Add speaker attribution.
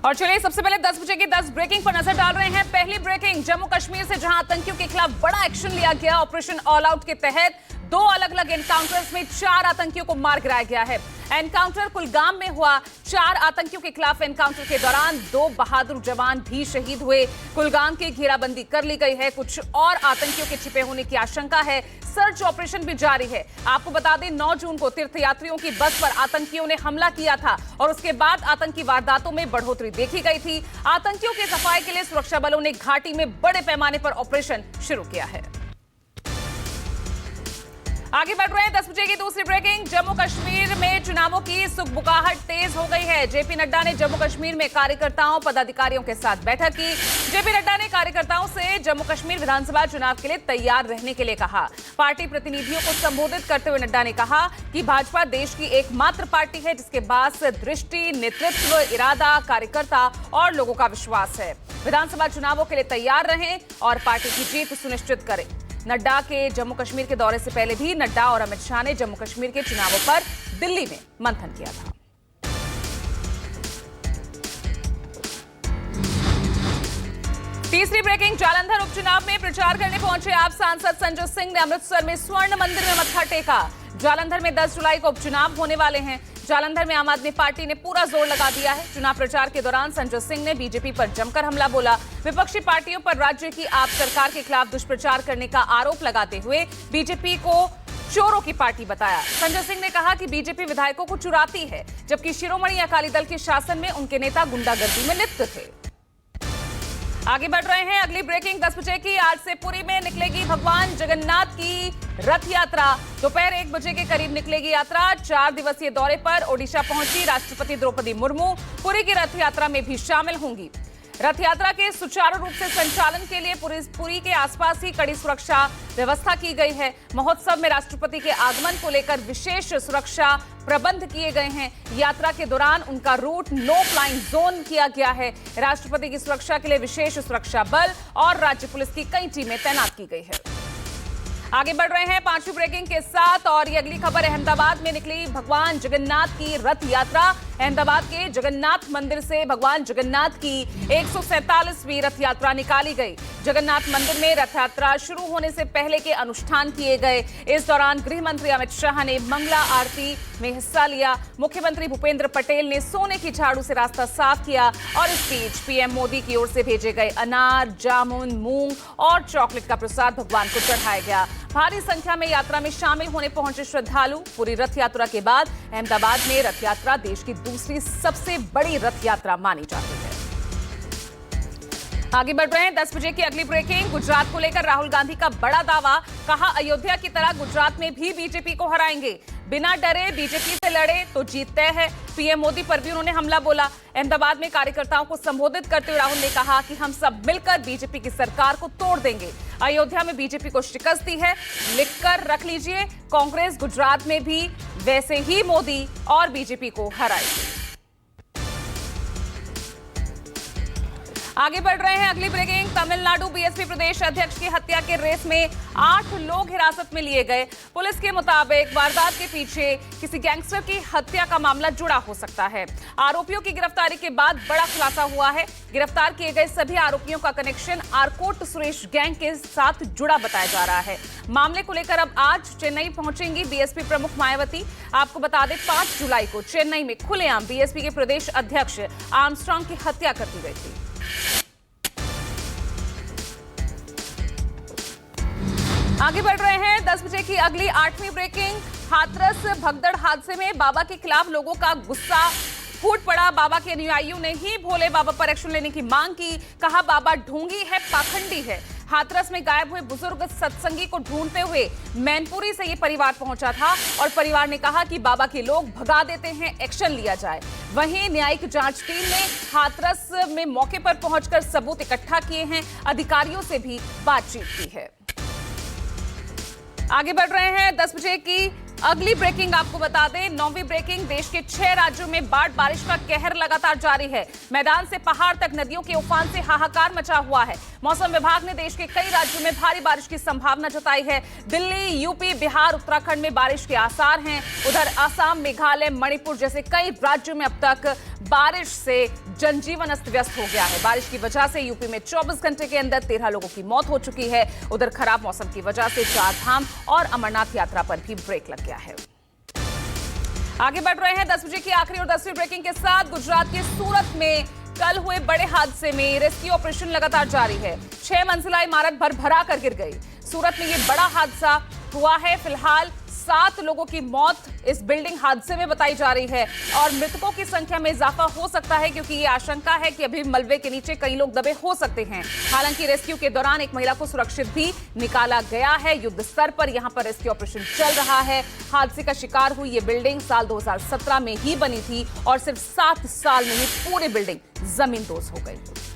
Speaker 1: और चलिए सबसे पहले 10 बजे की 10 ब्रेकिंग पर नजर डाल रहे हैं। पहली ब्रेकिंग जम्मू कश्मीर से, जहां आतंकियों के खिलाफ बड़ा एक्शन लिया गया। ऑपरेशन ऑल आउट के तहत 2 अलग अलग एनकाउंटर्स में 4 आतंकियों को मार गिराया गया है। एनकाउंटर कुलगाम में हुआ। 4 आतंकियों के खिलाफ एनकाउंटर के दौरान 2 बहादुर जवान भी शहीद हुए। कुलगाम की घेराबंदी कर ली गई है। कुछ और आतंकियों के छिपे होने की आशंका है। सर्च ऑपरेशन भी जारी है। आपको बता दें 9 जून को तीर्थयात्रियों की बस पर आतंकियों ने हमला किया था और उसके बाद आतंकी वारदातों में बढ़ोतरी देखी गई थी। आतंकियों के सफाई के लिए सुरक्षा बलों ने घाटी में बड़े पैमाने पर ऑपरेशन शुरू किया है। आगे बढ़ रहे हैं 10 बजे की दूसरी ब्रेकिंग। जम्मू कश्मीर में चुनावों की सुगबुगाहट तेज हो गई है। जेपी नड्डा ने जम्मू कश्मीर में कार्यकर्ताओं पदाधिकारियों के साथ बैठक की। जेपी नड्डा ने कार्यकर्ताओं से जम्मू कश्मीर विधानसभा चुनाव के लिए तैयार रहने के लिए कहा। पार्टी प्रतिनिधियों को संबोधित करते हुए नड्डा ने कहा कि भाजपा देश की एकमात्र पार्टी है जिसके पास दृष्टि, नेतृत्व, इरादा, कार्यकर्ता और लोगों का विश्वास है। विधानसभा चुनावों के लिए तैयार रहें और पार्टी की जीत सुनिश्चित करें। नड्डा के जम्मू कश्मीर के दौरे से पहले भी नड्डा और अमित शाह ने जम्मू कश्मीर के चुनावों पर दिल्ली में मंथन किया था। तीसरी ब्रेकिंग, जालंधर उपचुनाव में प्रचार करने पहुंचे आप सांसद संजय सिंह ने अमृतसर में स्वर्ण मंदिर में मत्था टेका। जालंधर में 10 जुलाई को उपचुनाव होने वाले हैं। जालंधर में आम आदमी पार्टी ने पूरा जोर लगा दिया है। चुनाव प्रचार के दौरान संजय सिंह ने बीजेपी पर जमकर हमला बोला। विपक्षी पार्टियों पर राज्य की आप सरकार के खिलाफ दुष्प्रचार करने का आरोप लगाते हुए बीजेपी को चोरों की पार्टी बताया। संजय सिंह ने कहा कि बीजेपी विधायकों को चुराती है, जबकि शिरोमणि अकाली दल के शासन में उनके नेता गुंडागर्दी में लिप्त थे। आगे बढ़ रहे हैं अगली ब्रेकिंग 10 बजे की। आज से पुरी में निकलेगी भगवान जगन्नाथ की रथ यात्रा। दोपहर 1 बजे के करीब निकलेगी यात्रा। 4 दिवसीय दौरे पर ओडिशा पहुंची राष्ट्रपति द्रौपदी मुर्मू पुरी की रथ यात्रा में भी शामिल होंगी। रथ यात्रा के सुचारू रूप से संचालन के लिए पुरी के आसपास ही कड़ी सुरक्षा व्यवस्था की गई है। महोत्सव में राष्ट्रपति के आगमन को लेकर विशेष सुरक्षा प्रबंध किए गए हैं। यात्रा के दौरान उनका रूट नो फ्लाइंग जोन किया गया है। राष्ट्रपति की सुरक्षा के लिए विशेष सुरक्षा बल और राज्य पुलिस की कई टीमें तैनात की गई है। आगे बढ़ रहे हैं 5वीं ब्रेकिंग के साथ और ये अगली खबर, अहमदाबाद में निकली भगवान जगन्नाथ की रथ यात्रा। अहमदाबाद के जगन्नाथ मंदिर से भगवान जगन्नाथ की 147वीं रथ यात्रा निकाली गई। जगन्नाथ मंदिर में रथ यात्रा शुरू होने से पहले के अनुष्ठान किए गए। इस दौरान गृह मंत्री अमित शाह ने मंगला आरती में हिस्सा लिया। मुख्यमंत्री भूपेंद्र पटेल ने सोने की झाड़ू से रास्ता साफ किया और इस बीच पीएम मोदी की ओर से भेजे गए अनार, जामुन, मूंग और चॉकलेट का प्रसाद भगवान को चढ़ाया गया। भारी संख्या में यात्रा में शामिल होने पहुंचे श्रद्धालु। पूरी रथ यात्रा के बाद अहमदाबाद में रथ यात्रा देश की दूसरी सबसे बड़ी रथ यात्रा मानी जाती है। आगे बढ़ रहे हैं 10 बजे की अगली ब्रेकिंग। गुजरात को लेकर राहुल गांधी का बड़ा दावा, कहा अयोध्या की तरह गुजरात में भी बीजेपी को हराएंगे। बिना डरे बीजेपी से लड़े तो जीतते हैं। पीएम मोदी पर भी उन्होंने हमला बोला। अहमदाबाद में कार्यकर्ताओं को संबोधित करते हुए राहुल ने कहा कि हम सब मिलकर बीजेपी की सरकार को तोड़ देंगे। अयोध्या में बीजेपी को शिकस्त दी है, लिखकर रख लीजिए। कांग्रेस गुजरात में भी वैसे ही मोदी और बीजेपी को हराएगी। आगे बढ़ रहे हैं अगली ब्रेकिंग, तमिलनाडु बीएसपी प्रदेश अध्यक्ष की हत्या के रेस में 8 लोग हिरासत में लिए गए। पुलिस के मुताबिक वारदात के पीछे किसी गैंगस्टर की हत्या का मामला जुड़ा हो सकता है। आरोपियों की गिरफ्तारी के बाद बड़ा खुलासा हुआ है। गिरफ्तार किए गए सभी आरोपियों का कनेक्शन आरकोट सुरेश गैंग के साथ जुड़ा बताया जा रहा है। मामले को लेकर अब आज चेन्नई पहुंचेंगी बीएसपी प्रमुख मायावती। आपको बता दें 5 जुलाई को चेन्नई में खुलेआम बीएसपी के प्रदेश अध्यक्ष आर्मस्ट्रांग की हत्या कर दी गई थी। आगे बढ़ रहे हैं 10 बजे की अगली 8वीं ब्रेकिंग। हाथरस भगदड़ हादसे में बाबा के खिलाफ लोगों का गुस्सा फूट पड़ा। बाबा के अनुयायियों ने ही भोले बाबा पर एक्शन लेने की मांग की। कहा बाबा ढोंगी है, पाखंडी है। हाथरस में गायब हुए बुजुर्ग सत्संगी को ढूंढते हुए मैनपुरी से ये परिवार पहुंचा था और परिवार ने कहा कि बाबा के लोग भगा देते हैं, एक्शन लिया जाए। वहीं न्यायिक जांच टीम ने हाथरस में मौके पर पहुंचकर सबूत इकट्ठा किए हैं। अधिकारियों से भी बातचीत की है। आगे बढ़ रहे हैं 10 बजे की अगली ब्रेकिंग। आपको बता दें 9वीं ब्रेकिंग, देश के 6 राज्यों में बाढ़ बारिश का कहर लगातार जारी है। मैदान से पहाड़ तक नदियों के उफान से हाहाकार मचा हुआ है। मौसम विभाग ने देश के कई राज्यों में भारी बारिश की संभावना जताई है। दिल्ली, यूपी, बिहार, उत्तराखंड में बारिश के आसार हैं। उधर असम, मेघालय, मणिपुर जैसे कई राज्यों में अब तक बारिश से जनजीवन अस्त व्यस्त हो गया है। बारिश की वजह से यूपी में 24 घंटे के अंदर 13 लोगों की मौत हो चुकी है। उधर खराब मौसम की वजह से चार धाम और अमरनाथ यात्रा पर भी ब्रेक लग गया है। आगे बढ़ रहे हैं 10 बजे की आखिरी और 10वीं ब्रेकिंग के साथ। गुजरात के सूरत में कल हुए बड़े हादसे में रेस्क्यू ऑपरेशन लगातार जारी है। 6 मंजिला इमारत भरभरा कर गिर गई। सूरत में यह बड़ा हादसा हुआ है। फिलहाल 7 लोगों की मौत इस बिल्डिंग हादसे में बताई जा रही है और मृतकों की संख्या में इजाफा हो सकता है क्योंकि ये आशंका है कि अभी मलबे के नीचे कई लोग दबे हो सकते हैं। हालांकि रेस्क्यू के दौरान एक महिला को सुरक्षित भी निकाला गया है। युद्ध स्तर पर यहां पर रेस्क्यू ऑपरेशन चल रहा है। हादसे का शिकार हुई ये बिल्डिंग साल 2017 में ही बनी थी और सिर्फ 7 साल में ही पूरी बिल्डिंग जमींदोज हो गई।